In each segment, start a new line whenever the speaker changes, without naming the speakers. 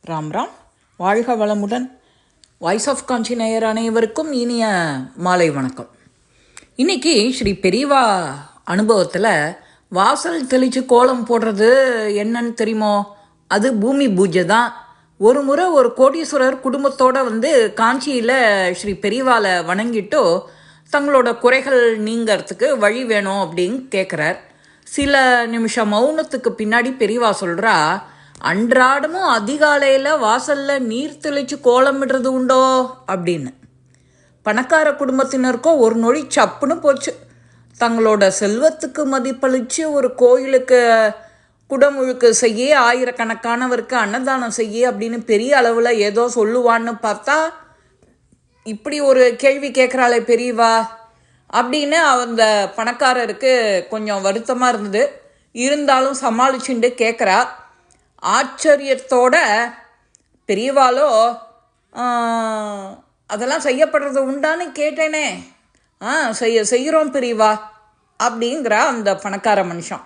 ராம் ராம். வாழ்க வளமுடன். Voice of காஞ்சி நேயர் அனைவருக்கும் இனிய மாலை வணக்கம். இன்றைக்கி ஸ்ரீ பெரியவா அனுபவத்தில் வாசல் தெளித்து கோலம் போடுறது என்னன்னு தெரியுமோ? அது பூமி பூஜை தான். ஒரு முறை ஒரு கோடீஸ்வரர் குடும்பத்தோடு காஞ்சியில் ஸ்ரீ பெரியவாலை வணங்கிட்டோ தங்களோட குறைகள் நீங்கிறதுக்கு வழி வேணும் அப்படின்னு கேட்குறார். சில நிமிஷம் மௌனத்துக்கு பின்னாடி பெரியவா சொல்கிறா, அன்றாடமும் அதிகாலையில் வாசலில் நீர் தெளித்து கோலமிடுறது உண்டோ அப்படின்னு. பணக்கார குடும்பத்தினருக்கோ ஒரு நொடி சப்புன்னு போச்சு. தங்களோட செல்வத்துக்கு மதிப்பளித்து ஒரு கோயிலுக்கு குடமுழுக்கு செய்ய, ஆயிரக்கணக்கானவருக்கு அன்னதானம் செய்ய அப்படின்னு பெரிய அளவில் ஏதோ சொல்லுவான்னு பார்த்தா இப்படி ஒரு கேள்வி கேட்குறாளே பெரியவா அப்படின்னு அந்த பணக்காரருக்கு கொஞ்சம் வருத்தமாக இருந்தது. இருந்தாலும் சமாளிச்சுட்டு கேட்குறா. ஆச்சரியத்தோட பெரியவாலோ அதெல்லாம் செய்யப்படுறது உண்டான்னு கேட்டேனே. செய்கிறோம் பெரியவா அப்படிங்கிறா அந்த பணக்கார மனுஷன்.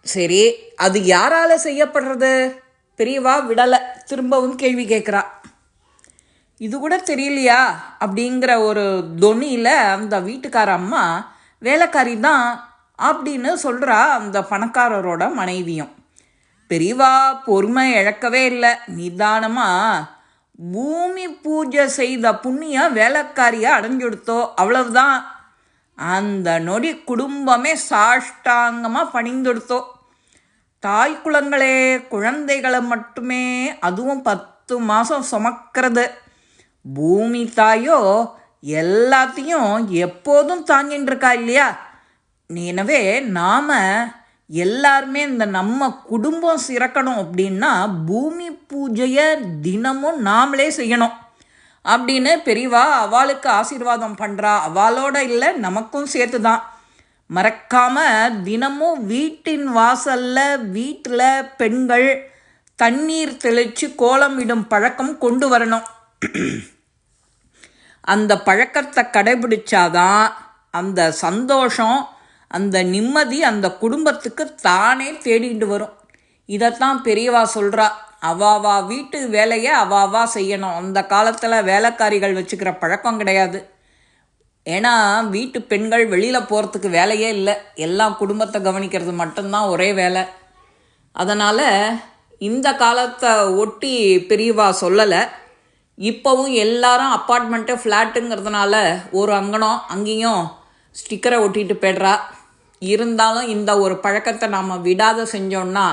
சரி, அது யாரால் செய்யப்படுறது? பெரியவா விடலை, திரும்பவும் கேள்வி கேட்குறா. இது கூட தெரியலையா அப்படிங்கிற ஒரு தொனியில் அந்த வீட்டுக்கார அம்மா வேலைக்காரி தான் அப்படின்னு சொல்கிறா அந்த பணக்காரரோட மனைவியும். பெரியவா பொறுமை இழக்கவே இல்லை. நிதானமாக பூமி பூஜை செய்த புண்ணியம் வேலைக்காரியாக அடைஞ்சுடுத்தோ, அவ்வளவுதான். அந்த நொடி குடும்பமே சாஷ்டாங்கமாக பணிந்துடுத்தோ. தாய் குலங்களே குழந்தைகளை மட்டுமே, அதுவும் 10 மாதம் சுமக்கிறது. பூமி தாயோ எல்லாத்தையும் எப்போதும் தாங்கின்னு இருக்கா இல்லையா? எனவே நாம் எல்லாருமே இந்த நம்ம குடும்பம் சிறக்கணும் அப்படின்னா பூமி பூஜையை தினமும் நாமளே செய்யணும் அப்படின்னு பெரியவா அவளுக்கு ஆசீர்வாதம் பண்ணுறா. அவளோட இல்லை, நமக்கும் சேர்த்து தான். மறக்காமல் தினமும் வீட்டின் வாசலில் வீட்டில் பெண்கள் தண்ணீர் தெளித்து கோலமிடும் பழக்கம் கொண்டு வரணும். அந்த பழக்கத்தை கடைபிடிச்சாதான் அந்த சந்தோஷம், அந்த நிம்மதி அந்த குடும்பத்துக்கு தானே தேடிட்டு வரும். இதைத்தான் பெரியவா சொல்கிறா. அவாவா வீட்டு வேலையை அவாவா செய்யணும். அந்த காலத்தில் வேலைக்காரிகள் வச்சுக்கிற பழக்கம் கிடையாது. ஏன்னா வீட்டு பெண்கள் வெளியில் போகிறதுக்கு வேலையே இல்லை. எல்லாம் குடும்பத்தை கவனிக்கிறது மட்டும்தான் ஒரே வேலை. அதனால் இந்த காலத்தை ஒட்டி பெரியவா சொல்லலை. இப்போவும் எல்லாரும் அப்பார்ட்மெண்ட்டு ஃப்ளாட்டுங்கிறதுனால ஒரு அங்கனம் அங்கேயும் ஸ்டிக்கரை ஒட்டிட்டு போய்ட்றா. இருந்தாலும் இந்த ஒரு பழக்கத்தை நாம் விடாத செஞ்சோன்னா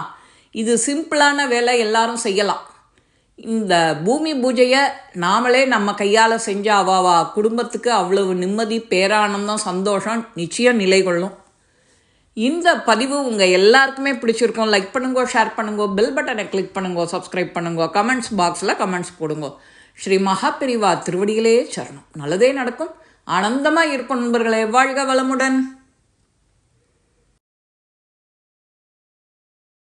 இது சிம்பிளான வேலை, எல்லாரும் செய்யலாம். இந்த பூமி பூஜையை நாமளே நம்ம கையால் செஞ்சால் அவாவா குடும்பத்துக்கு அவ்வளவு நிம்மதி, பேரானந்தம், சந்தோஷம் நிச்சயம் நிலை கொள்ளும். இந்த பதிவு உங்கள் எல்லாருக்குமே பிடிச்சிருக்கோம். லைக் பண்ணுங்கோ, ஷேர் பண்ணுங்கோ, பெல் பட்டனை கிளிக் பண்ணுங்கோ, சப்ஸ்கிரைப் பண்ணுங்கோ, கமெண்ட்ஸ் பாக்ஸில் கமெண்ட்ஸ் போடுங்கோ. ஸ்ரீ மகாபெரிவா திருவடிகளே சரணம். நல்லதே நடக்கும். ஆனந்தமாக இருக்கும் நண்பர்களே. வாழ்க வளமுடன்.